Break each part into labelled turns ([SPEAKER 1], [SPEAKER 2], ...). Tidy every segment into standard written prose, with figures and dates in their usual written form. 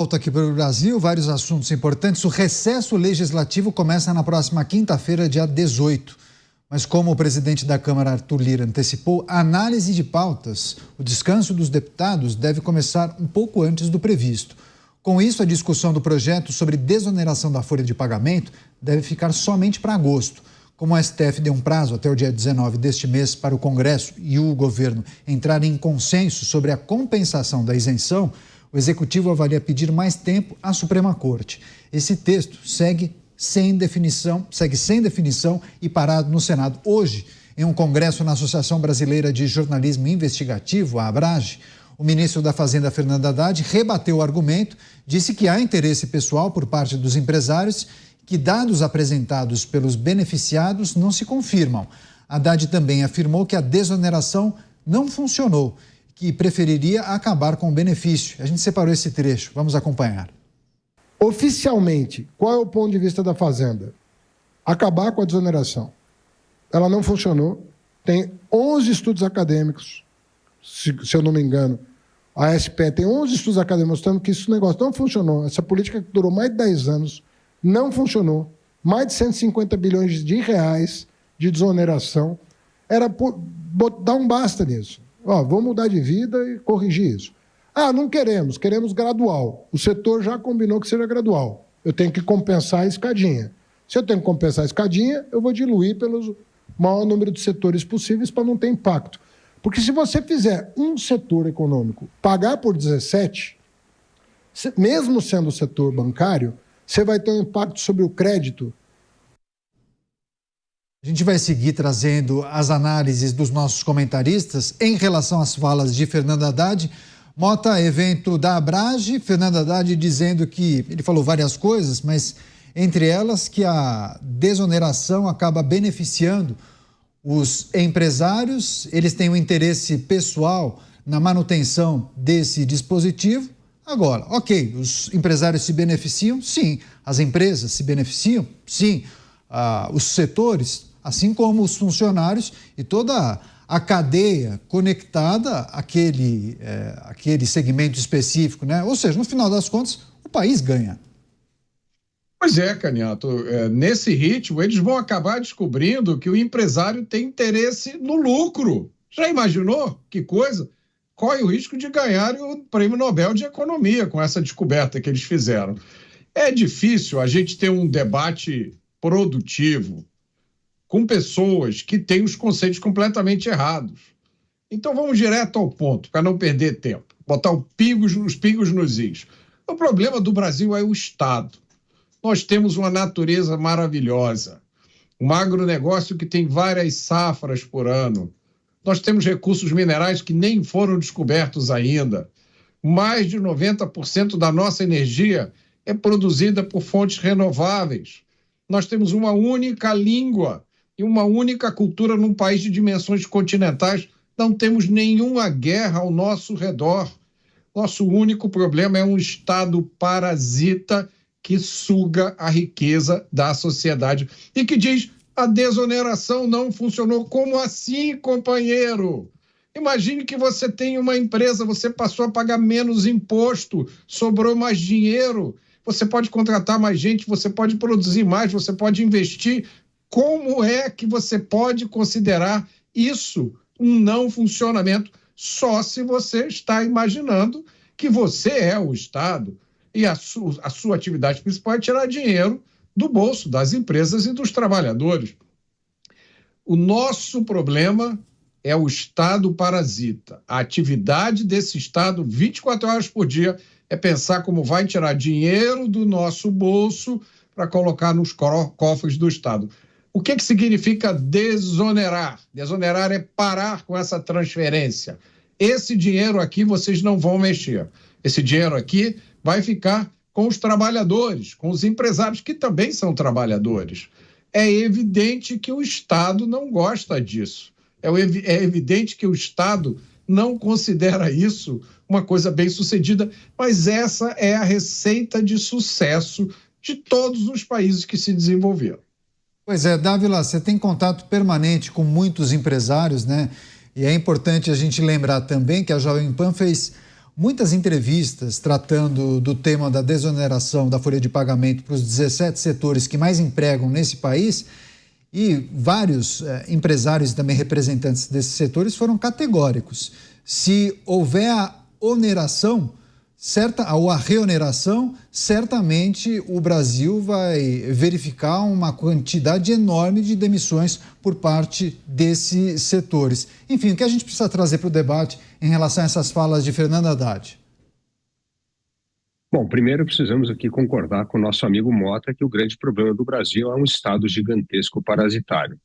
[SPEAKER 1] Volta aqui para o Brasil, vários assuntos importantes. O recesso legislativo começa na próxima quinta-feira, dia 18. Mas como o presidente da Câmara, Arthur Lira, antecipou, a análise de pautas, o descanso dos deputados deve começar um pouco antes do previsto. Com isso, a discussão do projeto sobre desoneração da folha de pagamento deve ficar somente para agosto. Como o STF deu um prazo até o dia 19 deste mês para o Congresso e o governo entrarem em consenso sobre a compensação da isenção, o Executivo avalia pedir mais tempo à Suprema Corte. Esse texto segue sem definição e parado no Senado. Hoje, em um congresso na Associação Brasileira de Jornalismo Investigativo, a ABRAGE, o ministro da Fazenda, Fernando Haddad, rebateu o argumento, disse que há interesse pessoal por parte dos empresários, que dados apresentados pelos beneficiados não se confirmam. Haddad também afirmou que a desoneração não funcionou, que preferiria acabar com o benefício. A gente separou esse trecho, vamos acompanhar.
[SPEAKER 2] Oficialmente, qual é o ponto de vista da Fazenda? Acabar com a desoneração. Ela não funcionou, tem 11 estudos acadêmicos, se eu não me engano, a SPE tem 11 estudos acadêmicos mostrando que esse negócio não funcionou, essa política que durou mais de 10 anos não funcionou, mais de 150 bilhões de reais de desoneração, era dar um basta nisso. Vamos mudar de vida e corrigir isso. Não queremos gradual. O setor já combinou que seja gradual. Eu tenho que compensar a escadinha. Se eu tenho que compensar a escadinha, eu vou diluir pelo maior número de setores possíveis para não ter impacto. Porque se você fizer um setor econômico pagar por 17, mesmo sendo o setor bancário, você vai ter um impacto sobre o crédito.
[SPEAKER 1] A gente vai seguir trazendo as análises dos nossos comentaristas em relação às falas de Fernando Haddad. Mota, evento da ABRAGE, Fernando Haddad dizendo que, ele falou várias coisas, mas entre elas que a desoneração acaba beneficiando os empresários, eles têm um interesse pessoal na manutenção desse dispositivo. Agora, ok, os empresários se beneficiam? Sim. As empresas se beneficiam? Sim. Os setores, assim como os funcionários e toda a cadeia conectada àquele segmento específico, né? Ou seja, no final das contas, o país ganha.
[SPEAKER 3] Pois é, Canhato, nesse ritmo eles vão acabar descobrindo que o empresário tem interesse no lucro. Já imaginou? Que coisa? Corre o risco de ganhar o Prêmio Nobel de Economia com essa descoberta que eles fizeram. É difícil a gente ter um debate produtivo com pessoas que têm os conceitos completamente errados. Então vamos direto ao ponto, para não perder tempo, botar os pingos nos is. O problema do Brasil é o Estado. Nós temos uma natureza maravilhosa, um agronegócio que tem várias safras por ano. Nós temos recursos minerais que nem foram descobertos ainda. Mais de 90% da nossa energia é produzida por fontes renováveis. Nós temos uma única língua e uma única cultura num país de dimensões continentais. Não temos nenhuma guerra ao nosso redor. Nosso único problema é um Estado parasita que suga a riqueza da sociedade e que diz: a desoneração não funcionou. Como assim, companheiro? Imagine que você tem uma empresa, você passou a pagar menos imposto, sobrou mais dinheiro, você pode contratar mais gente, você pode produzir mais, você pode investir. Como é que você pode considerar isso um não funcionamento? Só se você está imaginando que você é o Estado e a sua atividade principal é tirar dinheiro do bolso das empresas e dos trabalhadores. O nosso problema é o Estado parasita. A atividade desse Estado, 24 horas por dia, é pensar como vai tirar dinheiro do nosso bolso para colocar nos cofres do Estado. O que significa desonerar? Desonerar é parar com essa transferência. Esse dinheiro aqui vocês não vão mexer. Esse dinheiro aqui vai ficar com os trabalhadores, com os empresários, que também são trabalhadores. É evidente que o Estado não gosta disso. É evidente que o Estado não considera isso uma coisa bem-sucedida, mas essa é a receita de sucesso de todos os países que se desenvolveram.
[SPEAKER 1] Pois é, Dávila, você tem contato permanente com muitos empresários, né? E é importante a gente lembrar também que a Jovem Pan fez muitas entrevistas tratando do tema da desoneração da folha de pagamento para os 17 setores que mais empregam nesse país, e vários empresários e também representantes desses setores foram categóricos. Se houver a oneração, ou a reoneração, certamente o Brasil vai verificar uma quantidade enorme de demissões por parte desses setores. Enfim, o que a gente precisa trazer para o debate em relação a essas falas de Fernando Haddad?
[SPEAKER 4] Bom, primeiro precisamos aqui concordar com o nosso amigo Mota que o grande problema do Brasil é um Estado gigantesco parasitário.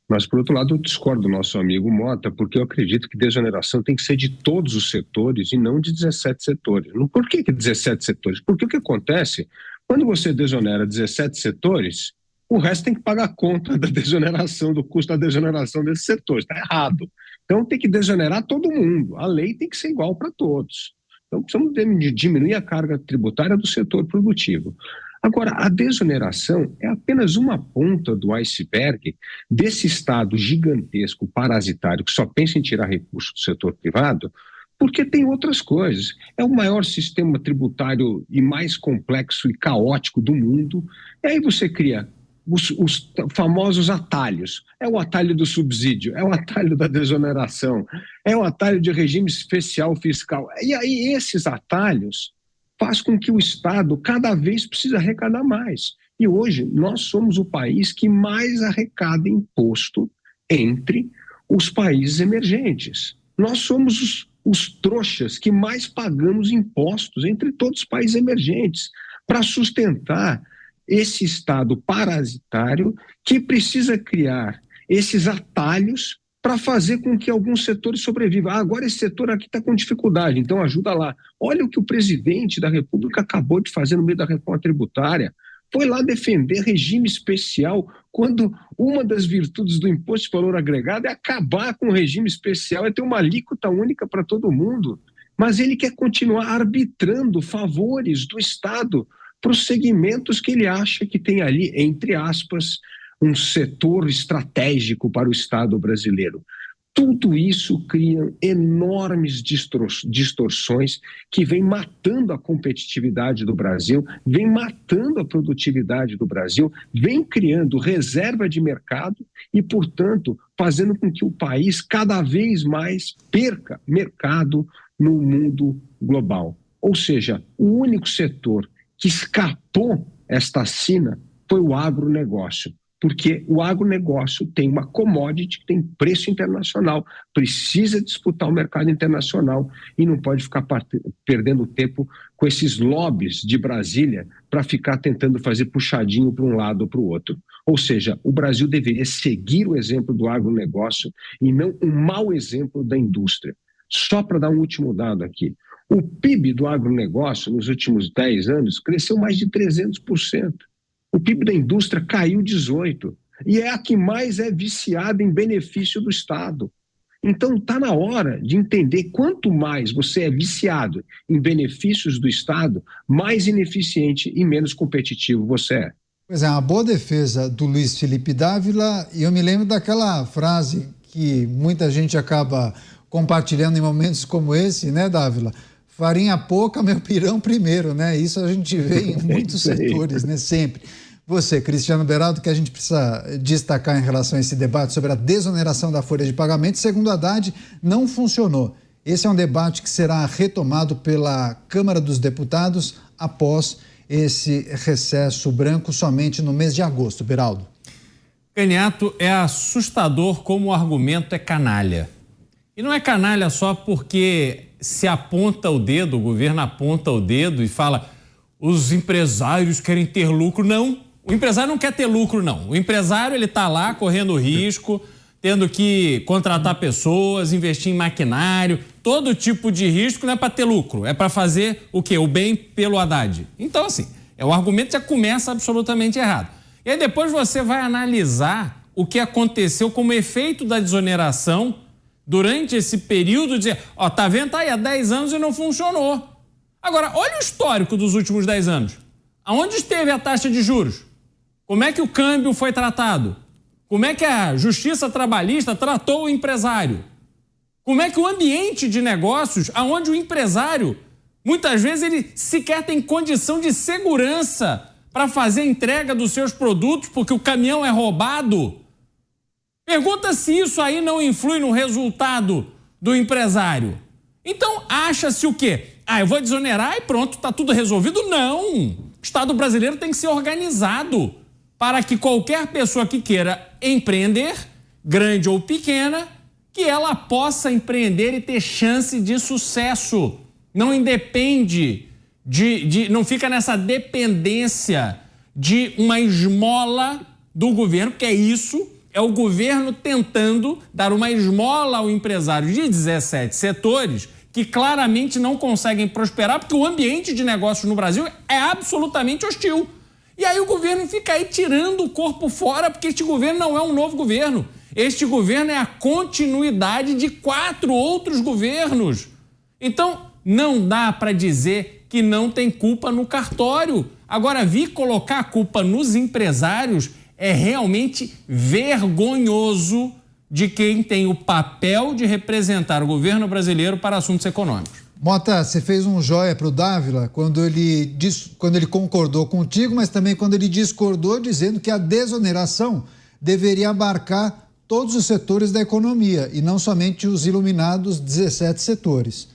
[SPEAKER 4] Mas, por outro lado, eu discordo do nosso amigo Mota, porque eu acredito que desoneração tem que ser de todos os setores e não de 17 setores. Por que 17 setores? Porque o que acontece, quando você desonera 17 setores, o resto tem que pagar a conta da desoneração, do custo da desoneração desses setores. Está errado. Então tem que desonerar todo mundo. A lei tem que ser igual para todos. Então precisamos diminuir a carga tributária do setor produtivo. Agora, a desoneração é apenas uma ponta do iceberg desse Estado gigantesco, parasitário, que só pensa em tirar recursos do setor privado, porque tem outras coisas. É o maior sistema tributário e mais complexo e caótico do mundo. E aí você cria os famosos atalhos. É o atalho do subsídio, é o atalho da desoneração, é o atalho de regime especial fiscal. E aí esses atalhos faz com que o Estado cada vez precise arrecadar mais. E hoje nós somos o país que mais arrecada imposto entre os países emergentes. Nós somos os trouxas que mais pagamos impostos entre todos os países emergentes para sustentar esse Estado parasitário que precisa criar esses atalhos para fazer com que alguns setores sobrevivam. Agora esse setor aqui está com dificuldade, então ajuda lá. Olha o que o presidente da República acabou de fazer no meio da reforma tributária. Foi lá defender regime especial, quando uma das virtudes do imposto de valor agregado é acabar com o regime especial, é ter uma alíquota única para todo mundo. Mas ele quer continuar arbitrando favores do Estado para os segmentos que ele acha que tem ali, entre aspas, um setor estratégico para o Estado brasileiro. Tudo isso cria enormes distorções que vem matando a competitividade do Brasil, vem matando a produtividade do Brasil, vem criando reserva de mercado e, portanto, fazendo com que o país cada vez mais perca mercado no mundo global. Ou seja, o único setor que escapou esta sina foi o agronegócio. Porque o agronegócio tem uma commodity que tem preço internacional, precisa disputar o mercado internacional e não pode ficar perdendo tempo com esses lobbies de Brasília para ficar tentando fazer puxadinho para um lado ou para o outro. Ou seja, o Brasil deveria seguir o exemplo do agronegócio e não um mau exemplo da indústria. Só para dar um último dado aqui. O PIB do agronegócio nos últimos 10 anos cresceu mais de 300%. O PIB da indústria caiu 18%. E é a que mais é viciada em benefício do Estado. Então está na hora de entender quanto mais você é viciado em benefícios do Estado, mais ineficiente e menos competitivo você é.
[SPEAKER 1] Pois é, uma boa defesa do Luiz Felipe Dávila, e eu me lembro daquela frase que muita gente acaba compartilhando em momentos como esse, né, Dávila? Farinha pouca, meu pirão primeiro, né? Isso a gente vê em muitos setores, né? Sempre. Você, Cristiano Beraldo, que a gente precisa destacar em relação a esse debate sobre a desoneração da folha de pagamento, segundo Haddad, não funcionou. Esse é um debate que será retomado pela Câmara dos Deputados após esse recesso branco somente no mês de agosto. Beraldo.
[SPEAKER 5] Caniato, é assustador como o argumento é canalha. E não é canalha só porque se aponta o dedo, o governo aponta o dedo e fala os empresários querem ter lucro. Não, o empresário não quer ter lucro, não. O empresário, ele está lá correndo risco, tendo que contratar pessoas, investir em maquinário, todo tipo de risco não é para ter lucro, é para fazer o quê? O bem pelo Haddad. Então, assim, o argumento já começa absolutamente errado. E aí depois você vai analisar o que aconteceu como efeito da desoneração durante esse período de... Ó, tá vendo? Tá aí há 10 anos e não funcionou. Agora, olha o histórico dos últimos 10 anos. Aonde esteve a taxa de juros? Como é que o câmbio foi tratado? Como é que a justiça trabalhista tratou o empresário? Como é que o ambiente de negócios, onde o empresário, muitas vezes, ele sequer tem condição de segurança para fazer a entrega dos seus produtos porque o caminhão é roubado. Pergunta se isso aí não influi no resultado do empresário. Então, acha-se o quê? Eu vou desonerar e pronto, está tudo resolvido? Não! O Estado brasileiro tem que ser organizado para que qualquer pessoa que queira empreender, grande ou pequena, que ela possa empreender e ter chance de sucesso. Não independe não fica nessa dependência de uma esmola do governo, porque é o governo tentando dar uma esmola ao empresário de 17 setores que claramente não conseguem prosperar porque o ambiente de negócios no Brasil é absolutamente hostil. E aí o governo fica aí tirando o corpo fora, porque este governo não é um novo governo. Este governo é a continuidade de 4 outros governos. Então, não dá para dizer que não tem culpa no cartório. Agora, vir colocar a culpa nos empresários é realmente vergonhoso de quem tem o papel de representar o governo brasileiro para assuntos econômicos.
[SPEAKER 1] Mota, você fez um joia para o Dávila quando ele concordou contigo, mas também quando ele discordou, dizendo que a desoneração deveria abarcar todos os setores da economia e não somente os iluminados 17 setores.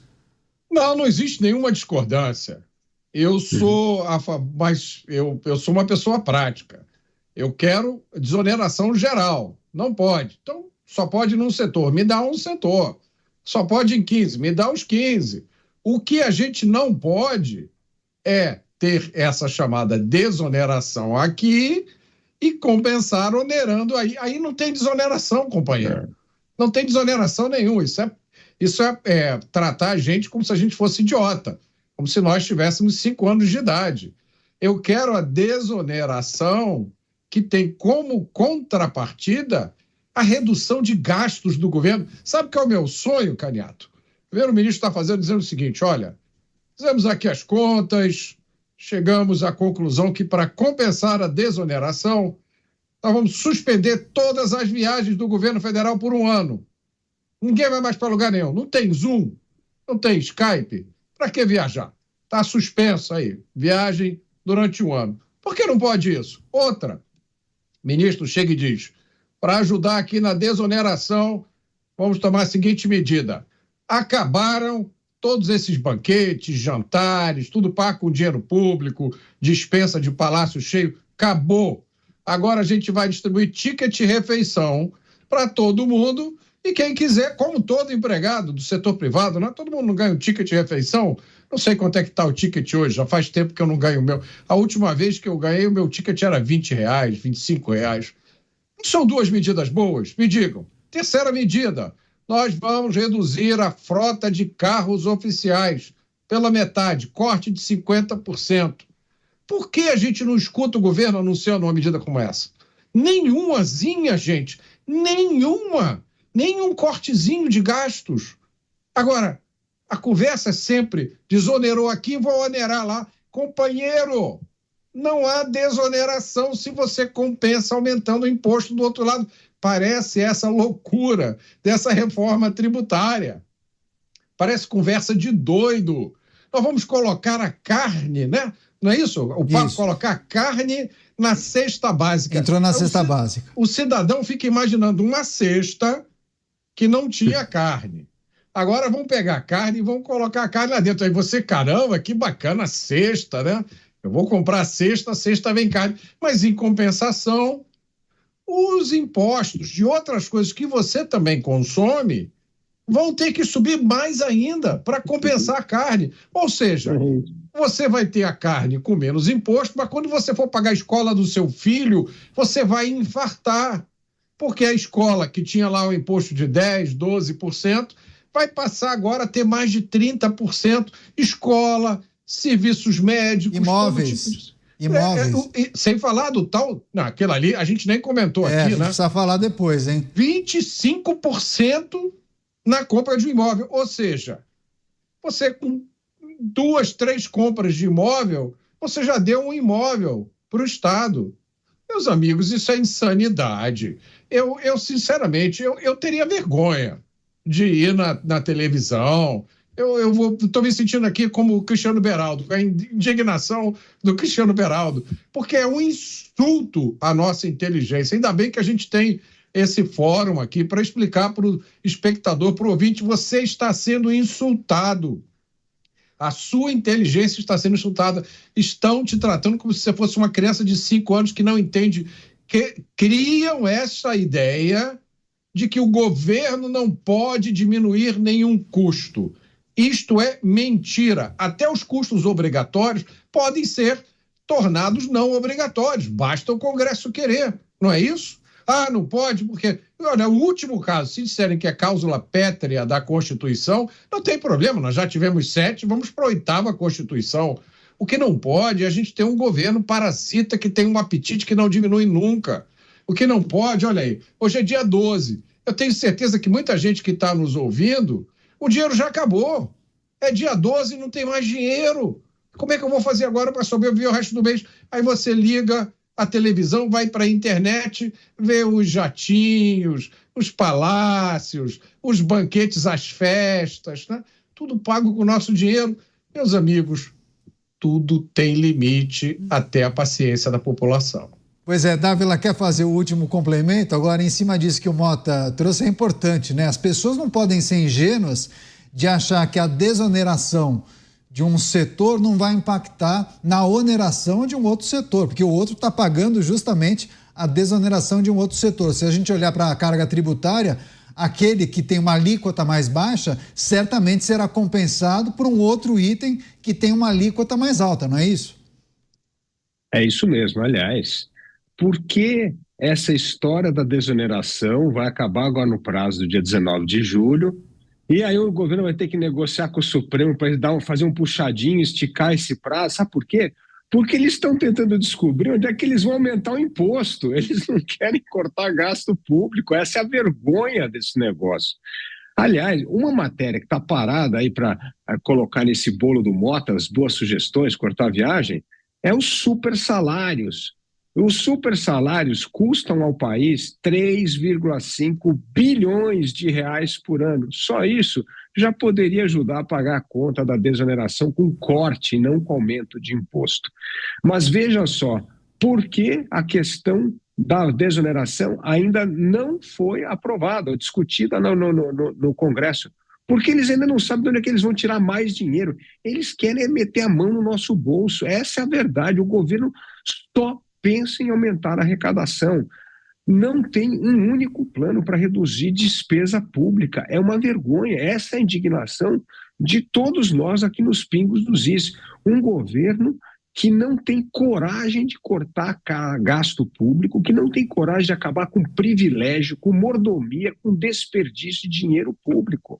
[SPEAKER 3] Não existe nenhuma discordância. Eu sou uma pessoa prática. Eu quero desoneração geral. Não pode. Então, só pode num setor. Me dá um setor. Só pode em 15. Me dá os 15. O que a gente não pode é ter essa chamada desoneração aqui e compensar onerando aí. Aí não tem desoneração, companheiro. Não tem desoneração nenhuma. Isso é tratar a gente como se a gente fosse idiota, como se nós tivéssemos 5 anos de idade. Eu quero a desoneração que tem como contrapartida a redução de gastos do governo. Sabe o que é o meu sonho, Caniato? O primeiro-ministro está fazendo, dizendo o seguinte: olha, fizemos aqui as contas, chegamos à conclusão que para compensar a desoneração, nós vamos suspender todas as viagens do governo federal por 1 ano. Ninguém vai mais para lugar nenhum. Não tem Zoom, não tem Skype. Para que viajar? Está suspenso aí. Viagem durante 1 ano. Por que não pode isso? Outra. O ministro chega e diz: para ajudar aqui na desoneração, vamos tomar a seguinte medida. Acabaram todos esses banquetes, jantares, tudo pago com dinheiro público, dispensa de palácio cheio. Acabou. Agora a gente vai distribuir ticket refeição para todo mundo. E quem quiser, como todo empregado do setor privado, né? Todo mundo não ganha um ticket de refeição. Não sei quanto é que está o ticket hoje, já faz tempo que eu não ganho o meu. A última vez que eu ganhei, o meu ticket era R$20, R$25. Não são 2 medidas boas? Me digam. Terceira medida, nós vamos reduzir a frota de carros oficiais pela metade, corte de 50%. Por que a gente não escuta o governo anunciando uma medida como essa? Nenhumazinha, gente. Nenhuma. Nenhum cortezinho de gastos. Agora, a conversa é sempre: desonerou aqui, vou onerar lá. Companheiro, não há desoneração se você compensa aumentando o imposto do outro lado. Parece essa loucura dessa reforma tributária. Parece conversa de doido. Nós vamos colocar a carne, né? Não é isso? O papo colocar a carne na cesta básica.
[SPEAKER 1] Entrou na cesta básica.
[SPEAKER 3] O cidadão fica imaginando uma cesta que não tinha carne. Agora vamos pegar a carne e vamos colocar a carne lá dentro. Aí você, caramba, que bacana a cesta, né? Eu vou comprar a cesta vem carne. Mas, em compensação, os impostos de outras coisas que você também consome vão ter que subir mais ainda para compensar a carne. Ou seja, você vai ter a carne com menos imposto, mas quando você for pagar a escola do seu filho, você vai infartar. Porque a escola que tinha lá o imposto de 10%, 12%, vai passar agora a ter mais de 30%. Escola, serviços médicos...
[SPEAKER 1] Imóveis.
[SPEAKER 3] Sem falar do tal... Não, aquilo ali a gente nem comentou aqui, né? A gente
[SPEAKER 1] precisa falar depois, hein?
[SPEAKER 3] 25% na compra de um imóvel. Ou seja, você com 2, 3 compras de imóvel, você já deu um imóvel para o Estado. Meus amigos, isso é insanidade. Eu sinceramente, eu teria vergonha de ir na televisão. Eu estou me sentindo aqui como o Cristiano Beraldo, com a indignação do Cristiano Beraldo, porque é um insulto à nossa inteligência. Ainda bem que a gente tem esse fórum aqui para explicar para o espectador, para o ouvinte, você está sendo insultado. A sua inteligência está sendo insultada. Estão te tratando como se você fosse uma criança de 5 anos que não entende. Que criam essa ideia de que o governo não pode diminuir nenhum custo. Isto é mentira. Até os custos obrigatórios podem ser tornados não obrigatórios. Basta o Congresso querer, não é isso? Ah, não pode, porque... Olha, o último caso, se disserem que é cláusula pétrea da Constituição, não tem problema, nós já tivemos 7, vamos para a 8ª Constituição. O que não pode é a gente ter um governo parasita que tem um apetite que não diminui nunca. O que não pode, olha aí, hoje é dia 12. Eu tenho certeza que muita gente que está nos ouvindo, o dinheiro já acabou. É dia 12 e não tem mais dinheiro. Como é que eu vou fazer agora para sobreviver o resto do mês? Aí você liga a televisão, vai para a internet, vê os jatinhos, os palácios, os banquetes, as festas, né? Tudo pago com o nosso dinheiro. Meus amigos, tudo tem limite até a paciência da população.
[SPEAKER 1] Pois é, Dávila quer fazer o último complemento. Agora, em cima disso que o Mota trouxe, é importante, né? As pessoas não podem ser ingênuas de achar que a desoneração de um setor não vai impactar na oneração de um outro setor, porque o outro está pagando justamente a desoneração de um outro setor. Se a gente olhar para a carga tributária, aquele que tem uma alíquota mais baixa certamente será compensado por um outro item que tem uma alíquota mais alta, não é isso?
[SPEAKER 4] É isso mesmo. Aliás, por que essa história da desoneração vai acabar agora no prazo do dia 19 de julho? E aí o governo vai ter que negociar com o Supremo para fazer um puxadinho, esticar esse prazo. Sabe por quê? Porque eles estão tentando descobrir onde é que eles vão aumentar o imposto. Eles não querem cortar gasto público. Essa é a vergonha desse negócio. Aliás, uma matéria que está parada aí para colocar nesse bolo do Mota, as boas sugestões, cortar a viagem, é os super salários. Os super salários custam ao país 3,5 bilhões de reais por ano. Só isso já poderia ajudar a pagar a conta da desoneração com corte e não com aumento de imposto. Mas veja só, por que a questão da desoneração ainda não foi aprovada ou discutida no Congresso? Porque eles ainda não sabem de onde é que eles vão tirar mais dinheiro. Eles querem meter a mão no nosso bolso. Essa é a verdade. O governo só pensa em aumentar a arrecadação. Não tem um único plano para reduzir despesa pública. É uma vergonha. Essa é a indignação de todos nós aqui nos Pingos dos Is. Um governo que não tem coragem de cortar gasto público, que não tem coragem de acabar com privilégio, com mordomia, com desperdício de dinheiro público.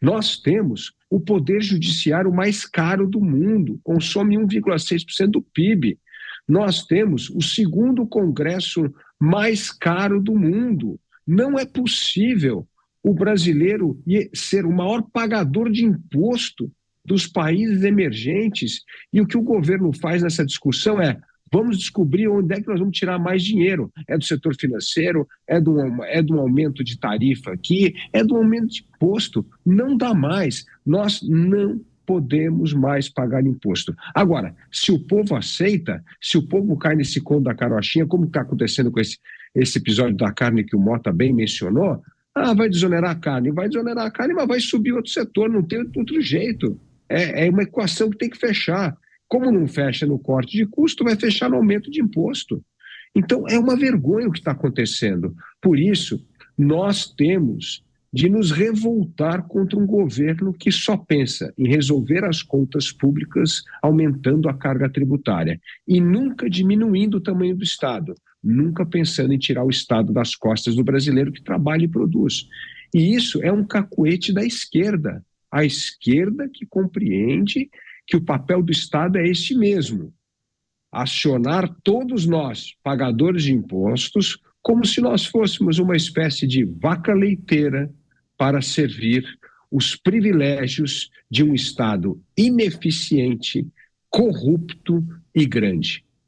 [SPEAKER 4] Nós temos o poder judiciário mais caro do mundo, consome 1,6% do PIB. Nós temos o 2º Congresso mais caro do mundo. Não é possível o brasileiro ser o maior pagador de imposto dos países emergentes. E o que o governo faz nessa discussão é: vamos descobrir onde é que nós vamos tirar mais dinheiro. É do setor financeiro, é do aumento de tarifa aqui, é do aumento de imposto. Não dá mais. Nós não podemos mais pagar imposto. Agora, se o povo aceita, se o povo cai nesse conto da carochinha, como está acontecendo com esse episódio da carne que o Mota bem mencionou, vai desonerar a carne, mas vai subir outro setor, não tem outro jeito. É uma equação que tem que fechar. Como não fecha no corte de custo, vai fechar no aumento de imposto. Então, é uma vergonha o que está acontecendo. Por isso, nós temos de nos revoltar contra um governo que só pensa em resolver as contas públicas aumentando a carga tributária e nunca diminuindo o tamanho do Estado, nunca pensando em tirar o Estado das costas do brasileiro que trabalha e produz. E isso é um cacuete da esquerda, a esquerda que compreende que o papel do Estado é este mesmo: acionar todos nós, pagadores de impostos, como se nós fôssemos uma espécie de vaca leiteira para servir os privilégios de um Estado ineficiente, corrupto e grande.